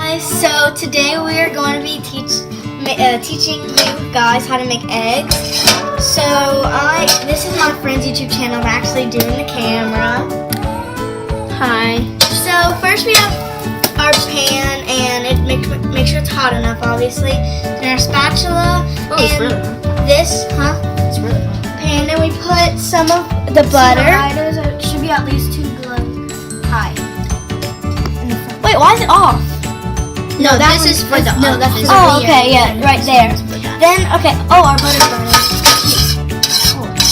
guys, so today we are going to be teaching you guys how to make eggs. So this is my friend's YouTube channel. I'm actually doing the camera. Hi. So first we have our pan, and make sure it's hot enough, obviously. And our spatula. Oh, it's really hot. This, It's really hot. pan. Then we put some of the butter. It should be at least 2 high. Wait, why is it off? No, this is for the no, that's for Oh, okay, yeah, right there. Then, okay, our butter's burning.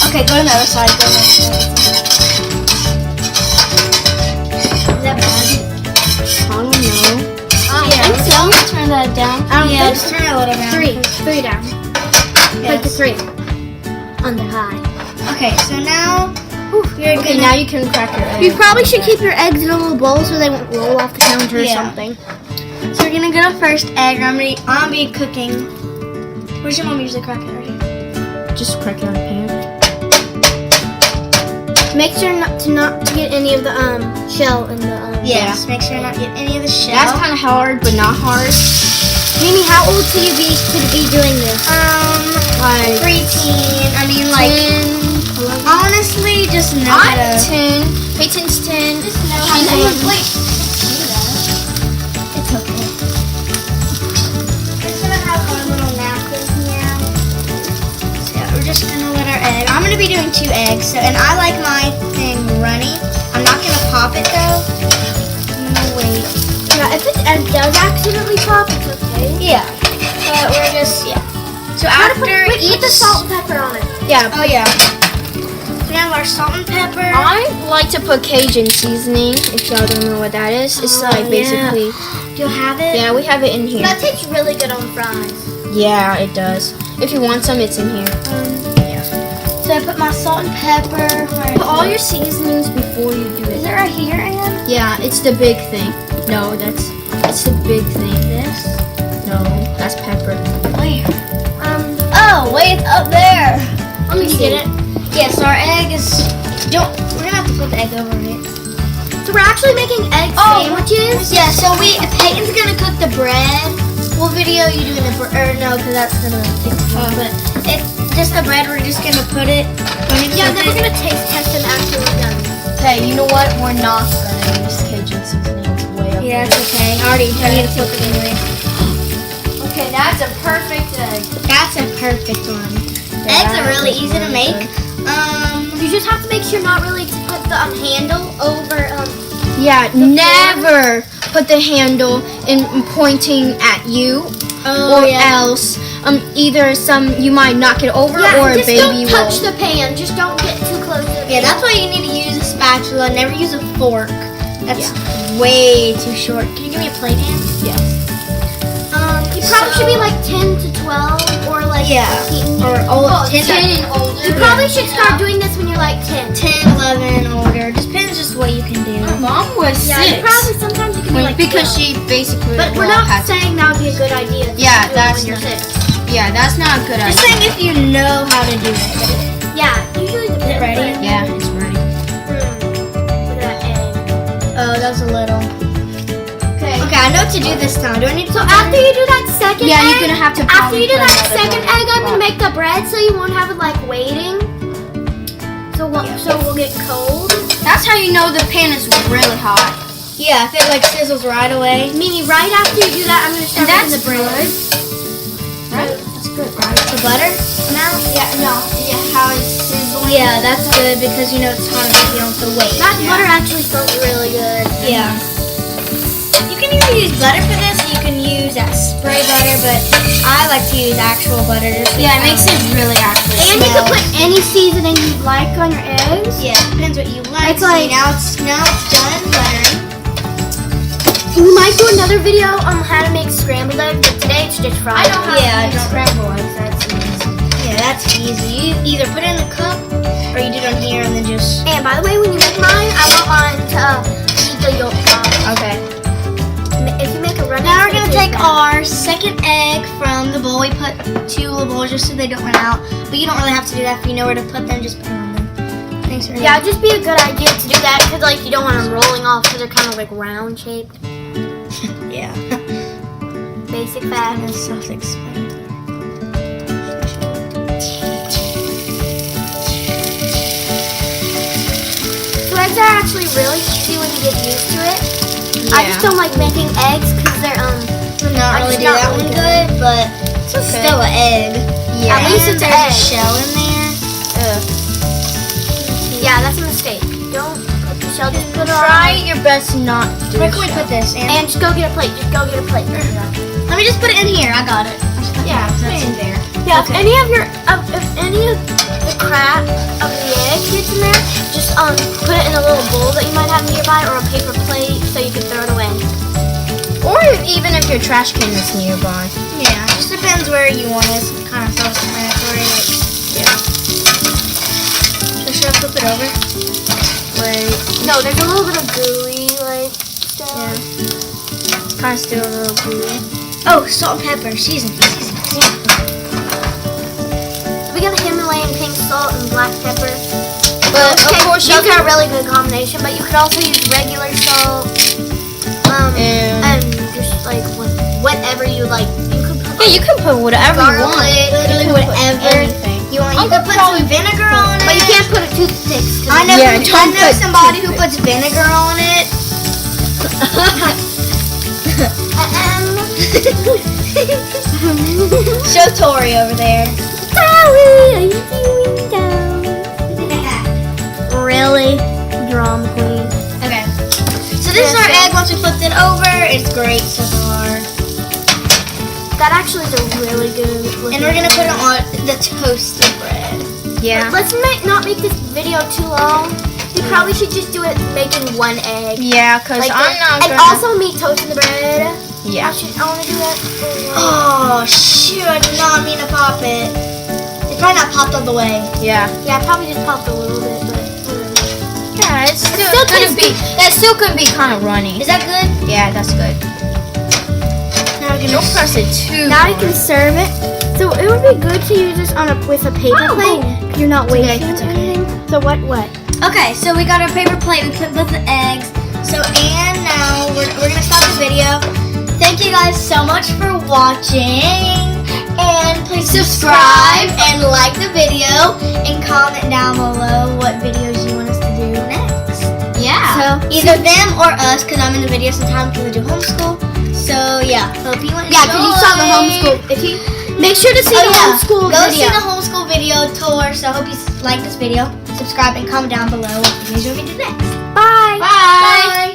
Okay, go to the other side. Is that bad? I don't know. Yeah, think so. let's turn that down. Yeah, just turn it a little down. 3 down. Like the 3. On the high. Okay, so now we're Okay, gonna, now you can crack your egg. You probably should keep your eggs in a little bowl so they won't roll off the counter or Yeah. something. So we're gonna get our first egg. I'm gonna be cooking. Where's your mom usually crack it already? Just crack it on the pan. Make sure not to get any of the shell in the Yes. Make sure not to get any of the shell. That's kind of hard, but not hard. Mimi, how old should you be to be doing this? Like preteen. I mean, like 10, 11. honestly, just know how I'm to. 10. Peyton's 10. Just know how She's to. 11. Wait. It's okay. We're just gonna have our little napkin here. So yeah, we're just gonna let our egg. I'm gonna be doing 2 eggs. So, and I like my thing runny. I'm not gonna pop it though. I'm gonna wait. Yeah, if it does accidentally pop, it's okay. Yeah. But we're just So Put after the salt and pepper on it. Yeah. Oh yeah. So we have our salt and pepper. I like to put Cajun seasoning. If y'all don't know what that is, it's Oh, like yeah. basically. Do you have it? Yeah, we have it in here. That tastes really good on fries. Yeah, it does. If you want some, it's in here. So I put my salt and pepper. Put all your seasonings before you do Is it. it right here, Anne? Yeah, it's the big thing. No, it's the big thing. This? No, that's pepper. Where? Oh, wait, it's up there. Let me Can you see. get it? Yes, our egg is. We're gonna have to flip the egg over it. So we're actually making egg sandwiches. Yeah. So Peyton's gonna cook the bread. We'll video you doing the bread. No, because that's gonna take too long. But it's just the bread. We're just gonna put it. Yeah, then we're gonna taste test them after we're done. Hey, you know what? We're not gonna use Cajun seasoning. It's way up Yeah, there. it's okay. I need to flip it anyway. Okay, that's a perfect egg. That's a perfect one. Eggs are really easy to make. You just have to make sure not really to put the handle over. Yeah, never put the handle in pointing at you, or else either you might knock it over or a just baby don't touch will. the pan. Just don't get too close to the Yeah, pan. that's why you need to use a spatula. Never use a fork. That's way too short. Can you give me a plate, Anne? Yes. You probably should be like 10 to 12 or like 15. Or old, 10 and older. You probably should start doing this when you're like 10. 10, 11, older. Depends just what you can do. My mom was Yeah, 6. you probably sometimes you can be like because 12. she basically. But we're not saying that would be a good idea. To Yeah, do it that's when you're not- 6. Yeah, that's not a good Just idea. saying if you know how to do it. Yeah, usually the Is it ready? Yeah, it's ready. Look at that egg. Oh, that was a little. Okay. Okay, I know what to do this time. Do I need to? So after you do that second Yeah, egg, you're gonna have to. after you do probably that put another second one. egg, I'm gonna make the bread so you won't have it like waiting. So we'll get cold. That's how you know the pan is really hot. Yeah, if it like sizzles right away. Mimi, right after you do that, I'm gonna start And making the bread. Right? That's good, right? The butter now? Yeah, no. Yeah, how it's sizzling. Yeah, that's good because you know it's hot enough. You don't have to wait. That butter actually smells really good. Yeah. You can either use butter for this, or you can use that spray butter, but I like to use actual butter. Yeah, it makes it really actually. And you can put any seasoning you like on your eggs. Yeah, depends what you like. It's like- now it's done buttering. We might do another video on how to make scrambled eggs, but today it's just fried. Yeah, to don't- scramble eggs. That's easy. Yeah, that's easy. You either put it in the cup or you do it on here and then just. And by the way, when you make mine, I want mine to eat the yolk out. Okay. If you make a runny, Now we're gonna take our second egg from the bowl. We put 2 little bowls just so they don't run out. But you don't really have to do that. If you know where to put them, just put them on them. Thanks for Yeah, it'd just be a good idea to do that because like you don't want them rolling off because they're kind of like round shaped. Yeah. basic facts. It's self-explanatory. So eggs are actually really easy when you get used to it. I just don't like making eggs because they're Not I really just do not that really one good. good, but It's okay. still an egg. Yeah. At least it's an there's egg. a shell in there. Yeah, that's a mistake. Don't put the shell. Just put it Try on. your best not to. Where can we put this? And just go get a plate. Just go get a plate. Let me just put it in here. I got it. Yeah, That's in there. Yeah. If any of the crap of the egg gets in there, just put it in a little bowl that you might have nearby or a paper plate so you can throw it away. Or even if your trash can is nearby. Yeah, it just depends where you want it. It's kind of self-explanatory. So should I flip it over? Wait. No, there's a little bit of gooey stuff. It's kind of still a little gooey. Oh, salt and pepper. Season. We got a Himalayan pink salt and black pepper. But of course you those are can. a really good combination. But you could also use regular salt. And just like whatever you like. You could put Yeah, you can put whatever you want. Literally You can put whatever anything. you want. You I'll could put probably- some vinegar on it. But you can't put a toothpick. I know. Yeah, I don't know put somebody who toothpick. puts vinegar on it. Show Tori over there. Really? Drama queen. Okay. So this is our egg. Once we flipped it over, it's great so far. That actually is a really good looking And we're gonna put it egg. on the toasted bread. Yeah. Let's not make this video too long. We probably should just do it making one egg. Yeah, cause Like I'm this. not And gonna. also me toasting the bread. Yeah. I want to do that. Oh shoot! I did not mean to pop it. It's probably not popped all the way. Yeah. Yeah, I probably just popped a little bit, but Yeah, it's still, still gonna tastes be. That still gonna be kind of runny. Is that good? Yeah, that's good. Now we're Don't gonna press it too now you hard. can serve it. So it would be good to use this with a paper plate. You're not okay, wasting it's okay. anything. So what? Okay, so we got our paper plate. We put both the eggs. So and now we're gonna stop the video. Thank you guys so much for watching. And please subscribe and like the video and comment down below what videos you want us to do next. Yeah. So either them or us, because I'm in the video sometimes because I do homeschool. So yeah, hope you enjoy. Yeah, because you saw the homeschool. If you make sure to see the homeschool Go video. see the homeschool video tour. So I hope you like this video. Subscribe and comment down below what videos you want me to do next. Bye. Bye.